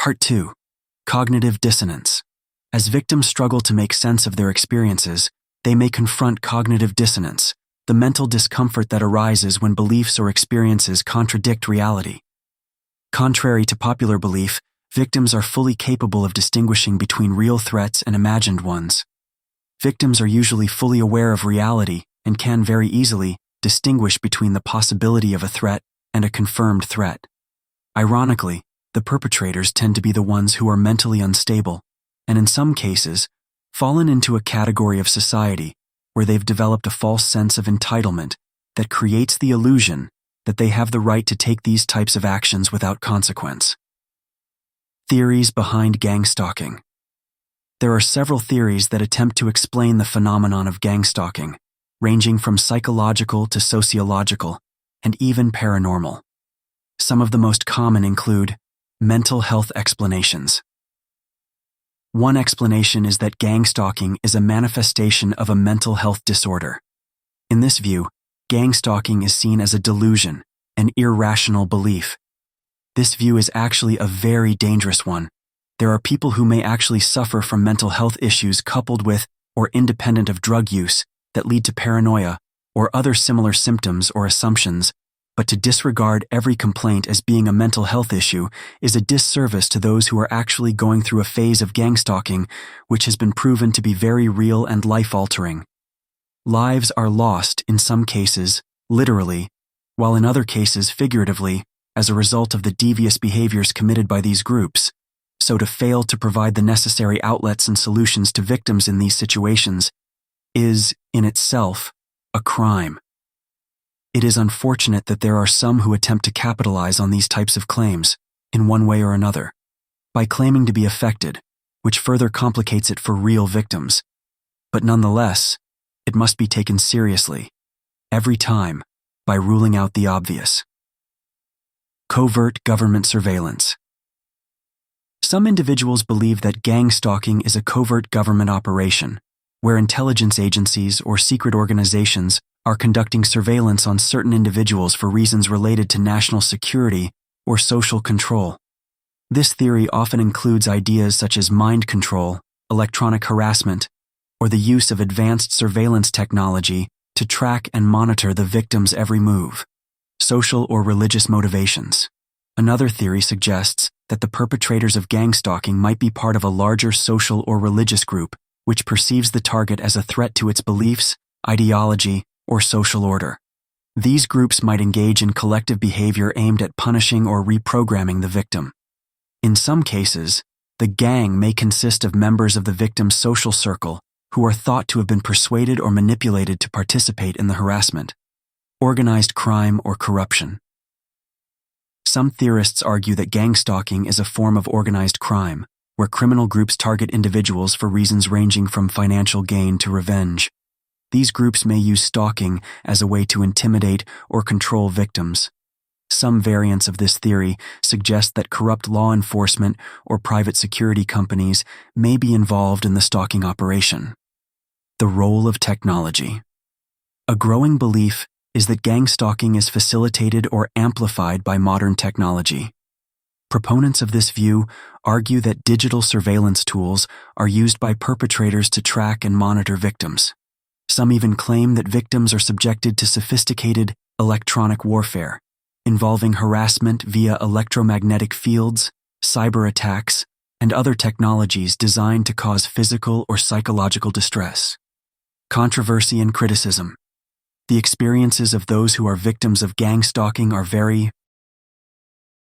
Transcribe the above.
Part 2. Cognitive dissonance. As victims struggle to make sense of their experiences, they may confront cognitive dissonance, the mental discomfort that arises when beliefs or experiences contradict reality. Contrary to popular belief, victims are fully capable of distinguishing between real threats and imagined ones. Victims are usually fully aware of reality and can very easily distinguish between the possibility of a threat and a confirmed threat. Ironically, the perpetrators tend to be the ones who are mentally unstable, and in some cases, fallen into a category of society where they've developed a false sense of entitlement that creates the illusion that they have the right to take these types of actions without consequence. Theories behind gangstalking. There are several theories that attempt to explain the phenomenon of gangstalking, ranging from psychological to sociological, and even paranormal. Some of the most common include mental health explanations. One explanation is that gangstalking is a manifestation of a mental health disorder. In this view, gangstalking is seen as a delusion, an irrational belief. This view is actually a very dangerous one. There are people who may actually suffer from mental health issues coupled with or independent of drug use that lead to paranoia or other similar symptoms or assumptions, but to disregard every complaint as being a mental health issue is a disservice to those who are actually going through a phase of gangstalking which has been proven to be very real and life-altering. Lives are lost in some cases, literally, while in other cases figuratively, as a result of the devious behaviors committed by these groups. So to fail to provide the necessary outlets and solutions to victims in these situations is, in itself, a crime. It is unfortunate that there are some who attempt to capitalize on these types of claims, in one way or another, by claiming to be affected, which further complicates it for real victims. But nonetheless, it must be taken seriously, every time, by ruling out the obvious. Covert government surveillance. Some individuals believe that gangstalking is a covert government operation, where intelligence agencies or secret organizations are conducting surveillance on certain individuals for reasons related to national security or social control. This theory often includes ideas such as mind control, electronic harassment, or the use of advanced surveillance technology to track and monitor the victim's every move. Social or religious motivations. Another theory suggests that the perpetrators of gangstalking might be part of a larger social or religious group which perceives the target as a threat to its beliefs, ideology, or social order. These groups might engage in collective behavior aimed at punishing or reprogramming the victim. In some cases, the gang may consist of members of the victim's social circle who are thought to have been persuaded or manipulated to participate in the harassment. Organized crime or corruption. Some theorists argue that gangstalking is a form of organized crime, where criminal groups target individuals for reasons ranging from financial gain to revenge. These groups may use stalking as a way to intimidate or control victims. Some variants of this theory suggest that corrupt law enforcement or private security companies may be involved in the stalking operation. The role of technology. A growing belief is that gangstalking is facilitated or amplified by modern technology. Proponents of this view argue that digital surveillance tools are used by perpetrators to track and monitor victims. Some even claim that victims are subjected to sophisticated electronic warfare, involving harassment via electromagnetic fields, cyber attacks, and other technologies designed to cause physical or psychological distress. Controversy and criticism. The experiences of those who are victims of gangstalking are very,